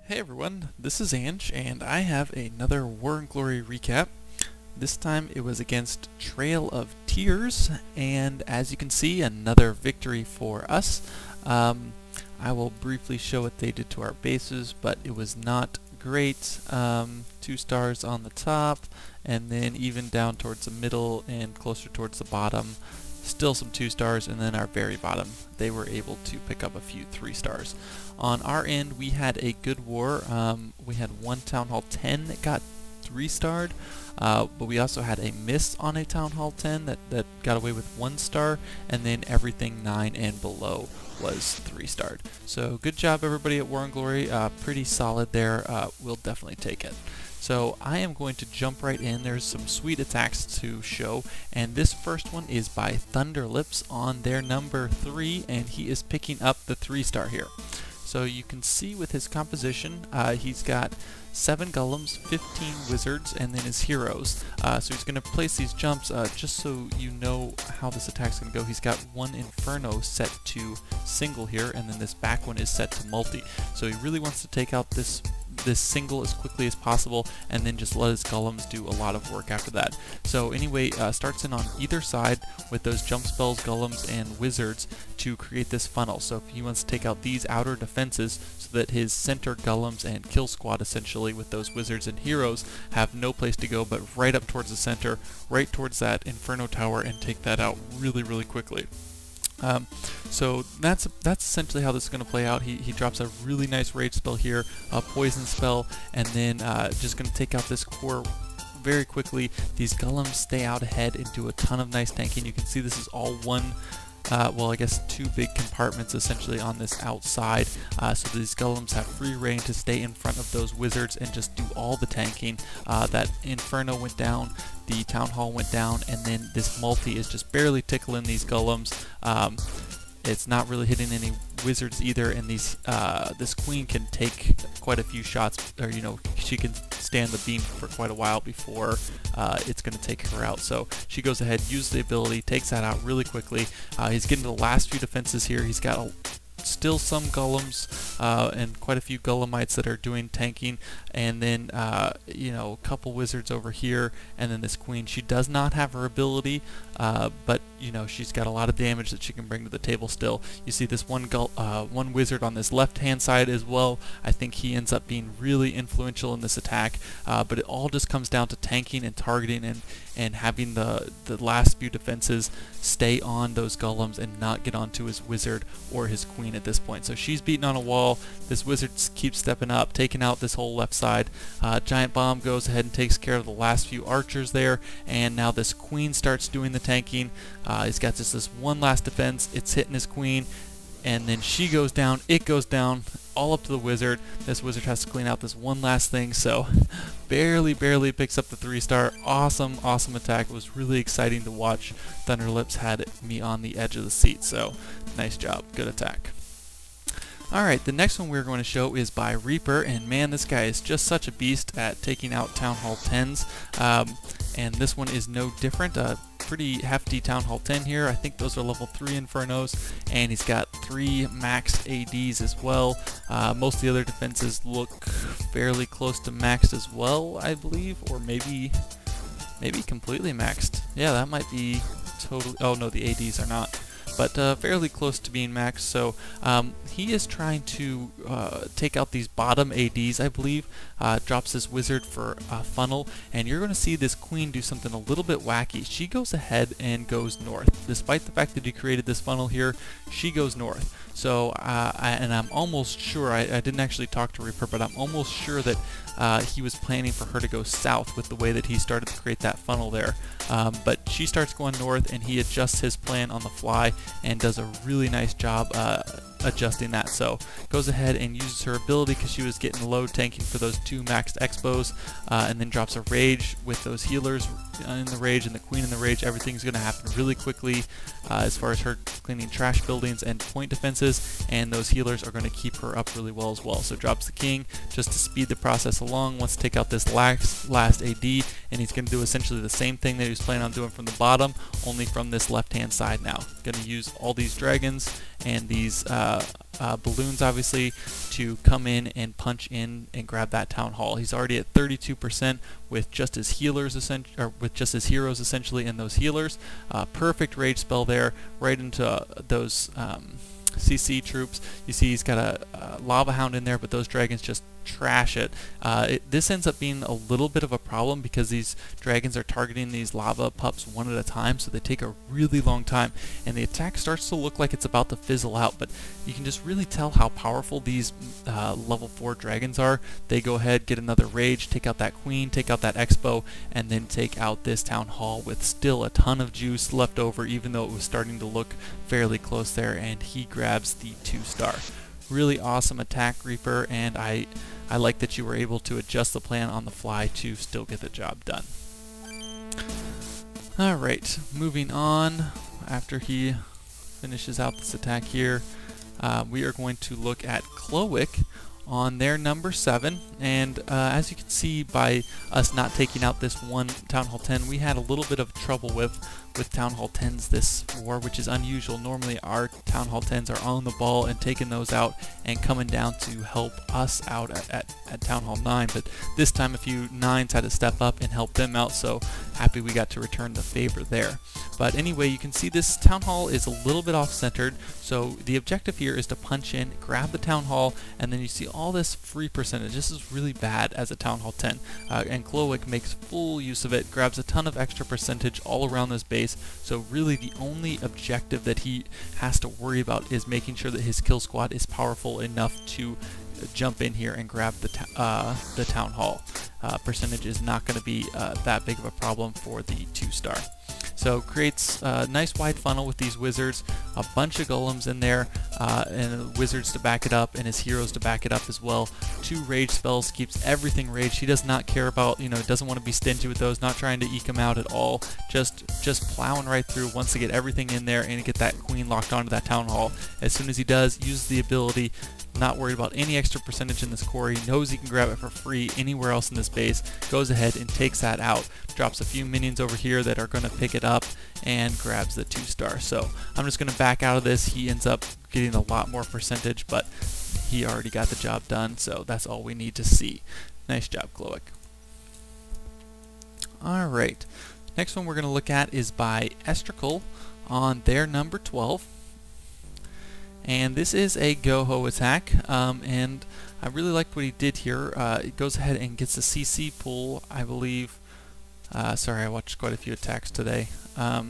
Hey everyone, this is Ange, and I have another War and Glory recap. This time it was against Trail of Tears, and as you can see, another victory for us. I will briefly show what they did to our bases, but it was not great. 2 stars on the top, and then even down towards the middle and closer towards the bottom. Still some 2 stars, and then our very bottom, they were able to pick up a few 3 stars. On our end, we had a good war. We had one Town Hall 10 that got 3-starred, but we also had a miss on a Town Hall 10 that got away with 1 star, and then everything 9 and below was 3-starred. So good job everybody at War and Glory, pretty solid there. We'll definitely take it. So I am going to jump right in. There's some sweet attacks to show, and this first one is by ThunderLips on their number 3, and he is picking up the 3-star here. So you can see with his composition, he's got 7 Golems, 15 Wizards, and then his heroes. So he's going to place these jumps, just so you know how this attack's going to go. He's got 1 Inferno set to single here, and then this back one is set to multi. So he really wants to take out this single as quickly as possible, and then just let his Golems do a lot of work after that. So anyway, starts in on either side with those jump spells, Golems, and Wizards to create this funnel. So if he wants to take out these outer defenses so that his center Golems and kill squad essentially with those Wizards and heroes have no place to go but right up towards the center, right towards that Inferno tower, and take that out really, really quickly. So that's essentially how this is going to play out. He drops a really nice rage spell here, a poison spell, and then just going to take out this core very quickly. These Golems stay out ahead and do a ton of nice tanking. You can see this is all one, well, I guess 2 big compartments essentially on this outside, so these Golems have free reign to stay in front of those Wizards and just do all the tanking. That Inferno went down, the Town Hall went down, and then this multi is just barely tickling these Golems. It's not really hitting any Wizards either, and these this Queen can take quite a few shots, or she can stand the beam for quite a while before it's going to take her out. So she goes ahead, uses the ability, takes that out really quickly. He's getting to the last few defenses here. He's got still some Golems and quite a few Golemites that are doing tanking, and then a couple Wizards over here, and then this Queen. She does not have her ability, but she's got a lot of damage that she can bring to the table still. You see this one Wizard on this left hand side as well. I think he ends up being really influential in this attack, but it all just comes down to tanking and targeting and having the last few defenses stay on those Golems and not get onto his Wizard or his Queen at this point. So she's beating on a wall. This Wizard keeps stepping up, taking out this whole left side. Giant Bomb goes ahead and takes care of the last few archers there, and now this Queen starts doing the tanking. He's got just this one last defense. It's hitting his Queen, and then she goes down. It goes down all up to the Wizard. This Wizard has to clean out this one last thing, so barely picks up the 3-star. Awesome attack. It was really exciting to watch. ThunderLips had me on the edge of the seat, so nice job. Good attack. Alright, the next one we're going to show is by Reaper, and man, this guy is just such a beast at taking out Town Hall 10s, and this one is no different. A pretty hefty Town Hall 10 here. I think those are level 3 Infernos, and he's got 3 maxed ADs as well. Most of the other defenses look fairly close to maxed as well, I believe, or maybe completely maxed. Yeah, that might be totally... oh no, the ADs are not. But fairly close to being maxed, so he is trying to take out these bottom ADs, I believe. Drops this Wizard for a funnel, and you're going to see this Queen do something a little bit wacky. She goes ahead and goes north. Despite the fact that he created this funnel here, she goes north. So, and I'm almost sure, I didn't actually talk to Reaper, but I'm almost sure that he was planning for her to go south with the way that he started to create that funnel there. But she starts going north, and he adjusts his plan on the fly and does a really nice job adjusting that. So goes ahead and uses her ability because she was getting low tanking for those 2 maxed expos, and then drops a rage with those healers in the rage and the Queen in the rage. Everything's going to happen really quickly as far as her cleaning trash buildings and point defenses, and those healers are going to keep her up really well as well. So drops the King just to speed the process along. Wants to take out this last AD, and he's going to do essentially the same thing that he was planning on doing from the bottom, only from this left hand side now. Going to use all these dragons and these balloons, obviously, to come in and punch in and grab that Town Hall. He's already at 32% with just his healers, with just his heroes essentially, and those healers. Perfect rage spell there, right into those CC troops. You see he's got a Lava Hound in there, but those dragons just trash it. This ends up being a little bit of a problem because these dragons are targeting these lava pups one at a time, so they take a really long time, and the attack starts to look like it's about to fizzle out, but you can just really tell how powerful these level 4 dragons are. They go ahead, get another rage, take out that queen, take out that expo, and then take out this Town Hall with still a ton of juice left over, even though it was starting to look fairly close there, and he grabs the 2-star. Really awesome attack, Reaper, and I like that you were able to adjust the plan on the fly to still get the job done. Alright, moving on. After he finishes out this attack here, we are going to look at Clowek on their number 7, and as you can see by us not taking out this one Town Hall 10, we had a little bit of trouble with Town Hall 10s this war, which is unusual. Normally our Town Hall 10s are on the ball and taking those out and coming down to help us out at Town Hall 9, but this time a few 9s had to step up and help them out, so happy we got to return the favor there. But anyway, you can see this Town Hall is a little bit off-centered, so the objective here is to punch in, grab the Town Hall, and then you see all this free percentage. This is really bad as a Town Hall 10, and Clowek makes full use of it, grabs a ton of extra percentage all around this base, so really the only objective that he has to worry about is making sure that his kill squad is powerful enough to jump in here and grab the Town Hall. Percentage is not going to be that big of a problem for the 2-star. So creates a nice wide funnel with these wizards, a bunch of golems in there, and wizards to back it up, and his heroes to back it up as well. 2 rage spells, keeps everything raged. He does not care about, doesn't want to be stingy with those, not trying to eke them out at all. Just plowing right through, wants to get everything in there and get that queen locked onto that Town Hall. As soon as he does, uses the ability, not worried about any extra percentage in this core. He knows he can grab it for free anywhere else in this base, goes ahead and takes that out, drops a few minions over here that are going to pick it up, and grabs the 2-star. So I'm just going to back out of this. He ends up getting a lot more percentage, but he already got the job done, so that's all we need to see. Nice job, Clowek. Alright, next one we're going to look at is by Estrical on their number 12. And this is a GoHo attack, and I really liked what he did here. He goes ahead and gets a CC pull, I believe. Sorry, I watched quite a few attacks today. But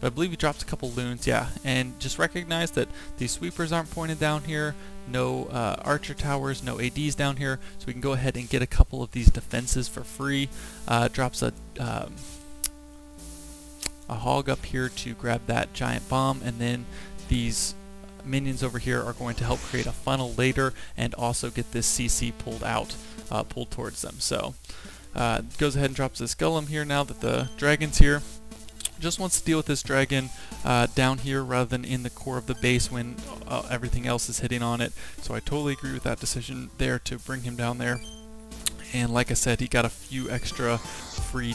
I believe he drops a couple loons, yeah. And just recognize that these sweepers aren't pointed down here, no archer towers, no ADs down here, so we can go ahead and get a couple of these defenses for free. Drops a hog up here to grab that giant bomb, and then these minions over here are going to help create a funnel later and also get this CC pulled out, pulled towards them. So goes ahead and drops this golem here now that the dragon's here. Just wants to deal with this dragon down here rather than in the core of the base when everything else is hitting on it. So I totally agree with that decision there to bring him down there. And like I said, he got a few extra free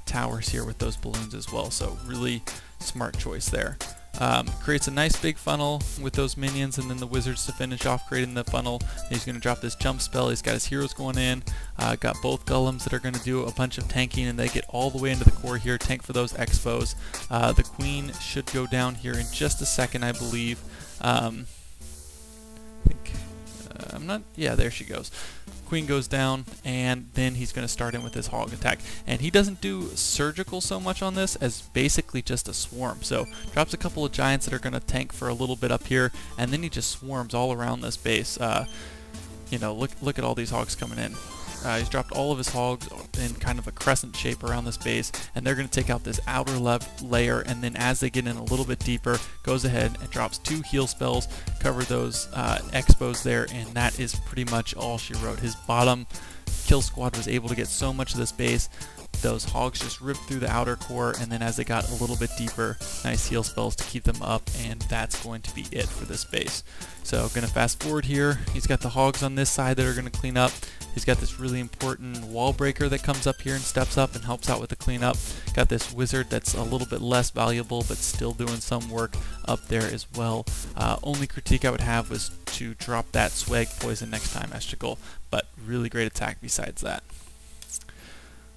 towers here with those balloons as well. So really smart choice there. Creates a nice big funnel with those minions and then the wizards to finish off creating the funnel. And he's going to drop this jump spell. He's got his heroes going in. Got both golems that are going to do a bunch of tanking, and they get all the way into the core here. Tank for those expos. The queen should go down here in just a second, I believe. Yeah, there she goes. Queen goes down, and then he's going to start in with his hog attack. And he doesn't do surgical so much on this as basically just a swarm. So drops a couple of giants that are going to tank for a little bit up here, and then he just swarms all around this base. Look at all these hogs coming in. He's dropped all of his hogs in kind of a crescent shape around this base, and they're going to take out this outer left layer, and then as they get in a little bit deeper, goes ahead and drops 2 heal spells, cover those expos there, and that is pretty much all she wrote. His bottom kill squad was able to get so much of this base. those hogs just ripped through the outer core, and then as they got a little bit deeper, nice heal spells to keep them up, and that's going to be it for this base. So gonna fast forward here. He's got the hogs on this side that are gonna clean up. He's got this really important wall breaker that comes up here and steps up and helps out with the cleanup. Got this wizard that's a little bit less valuable but still doing some work up there as well. Only critique I would have was to drop that swag poison next time, Estrical, but really great attack besides that.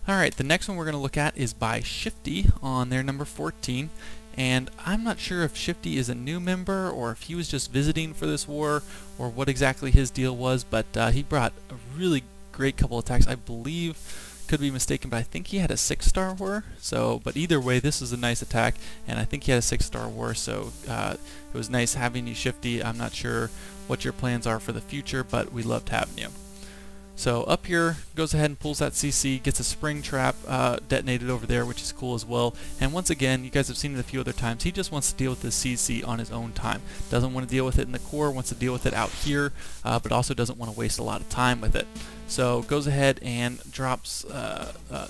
Alright, the next one we're going to look at is by Shifty on their number 14. And I'm not sure if Shifty is a new member or if he was just visiting for this war or what exactly his deal was, but he brought a really great couple attacks. I believe, could be mistaken, but I think he had a 6-star war. So, but either way, this is a nice attack, and I think he had a 6-star war, so it was nice having you, Shifty. I'm not sure what your plans are for the future, but we loved having you. So up here, goes ahead and pulls that CC, gets a spring trap detonated over there, which is cool as well. And once again, you guys have seen it a few other times, he just wants to deal with the CC on his own time. Doesn't want to deal with it in the core, wants to deal with it out here, but also doesn't want to waste a lot of time with it. So goes ahead and drops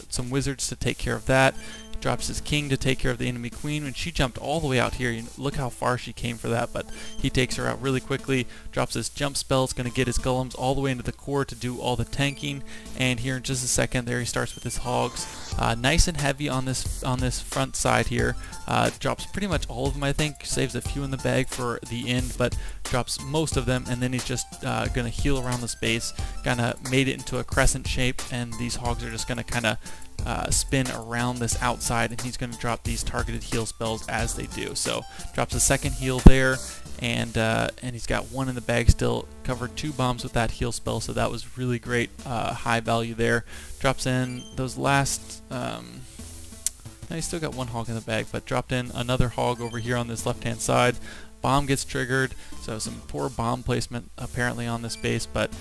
some wizards to take care of that. Drops his king to take care of the enemy queen. When she jumped all the way out here, look how far she came for that, but he takes her out really quickly. Drops his jump spell, it's going to get his golems all the way into the core to do all the tanking. And here in just a second, there he starts with his hogs. Nice and heavy on this front side here. Drops pretty much all of them, I think. Saves a few in the bag for the end, but drops most of them, and then he's just going to heal around the space. Kind of made it into a crescent shape, and these hogs are just going to kind of spin around this outside, and he's going to drop these targeted heal spells as they do. So drops a second heal there, and he's got one in the bag still. Covered 2 bombs with that heal spell, so that was really great, high value there. Drops in those last. No, he's still got 1 hog in the bag, but dropped in another hog over here on this left-hand side. Bomb gets triggered, so some poor bomb placement apparently on this base, but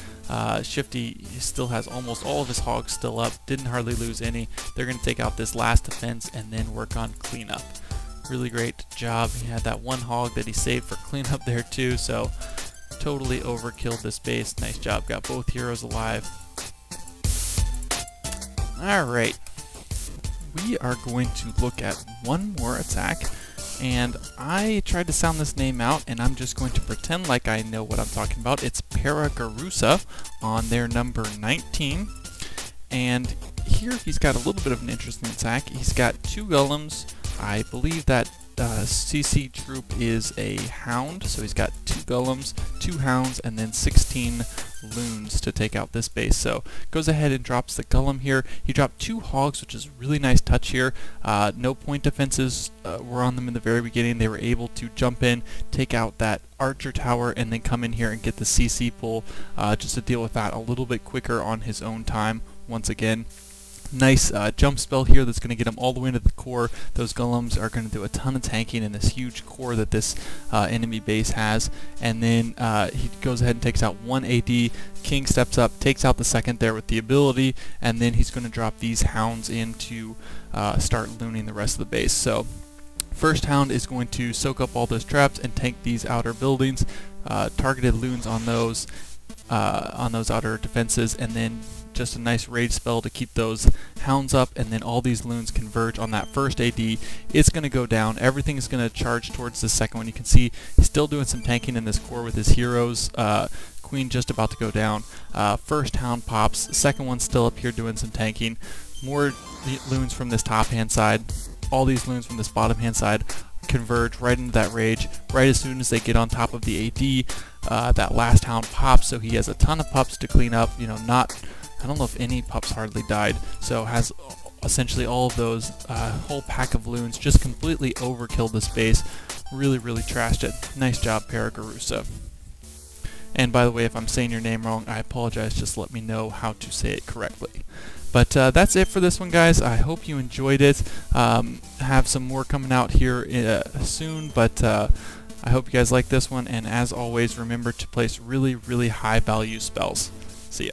Shifty still has almost all of his hogs still up, didn't hardly lose any. They're going to take out this last defense and then work on cleanup. Really great job. He had that 1 hog that he saved for cleanup there too, so totally overkilled this base. Nice job, got both heroes alive. Alright, we are going to look at one more attack. And I tried to sound this name out, and I'm just going to pretend like I know what I'm talking about. It's Paragaerusa on their number 19. And here he's got a little bit of an interesting attack. He's got 2 golems. I believe that CC troop is a hound, so he's got 2 golems, 2 hounds, and then 16 loons to take out this base. So goes ahead and drops the golem here. He dropped 2 hogs, which is a really nice touch here. No point defenses were on them in the very beginning. They were able to jump in, take out that archer tower, and then come in here and get the CC pull just to deal with that a little bit quicker on his own time once again. Nice jump spell here that's going to get him all the way into the core. Those golems are going to do a ton of tanking in this huge core that this enemy base has. And then he goes ahead and takes out 1 AD. King steps up, takes out the second there with the ability, and then he's going to drop these hounds in to start looning the rest of the base. So first hound is going to soak up all those traps and tank these outer buildings. Targeted loons on those outer defenses, and then just a nice rage spell to keep those hounds up, and then all these loons converge on that first AD. It's going to go down. Everything's going to charge towards the second one. You can see he's still doing some tanking in this core with his heroes. Queen just about to go down. First hound pops. Second one's still up here doing some tanking. More loons from this top hand side. All these loons from this bottom hand side converge right into that rage. Right as soon as they get on top of the AD, that last hound pops, so he has a ton of pups to clean up. You know, I don't know if any pups hardly died, so has essentially all of those whole pack of loons. Just completely overkilled this base. Really, really trashed it. Nice job, Paragaerusa. And by the way, if I'm saying your name wrong, I apologize. Just let me know how to say it correctly. But that's it for this one, guys. I hope you enjoyed it. Have some more coming out here soon, but I hope you guys like this one. And as always, remember to place really, really high value spells. See ya.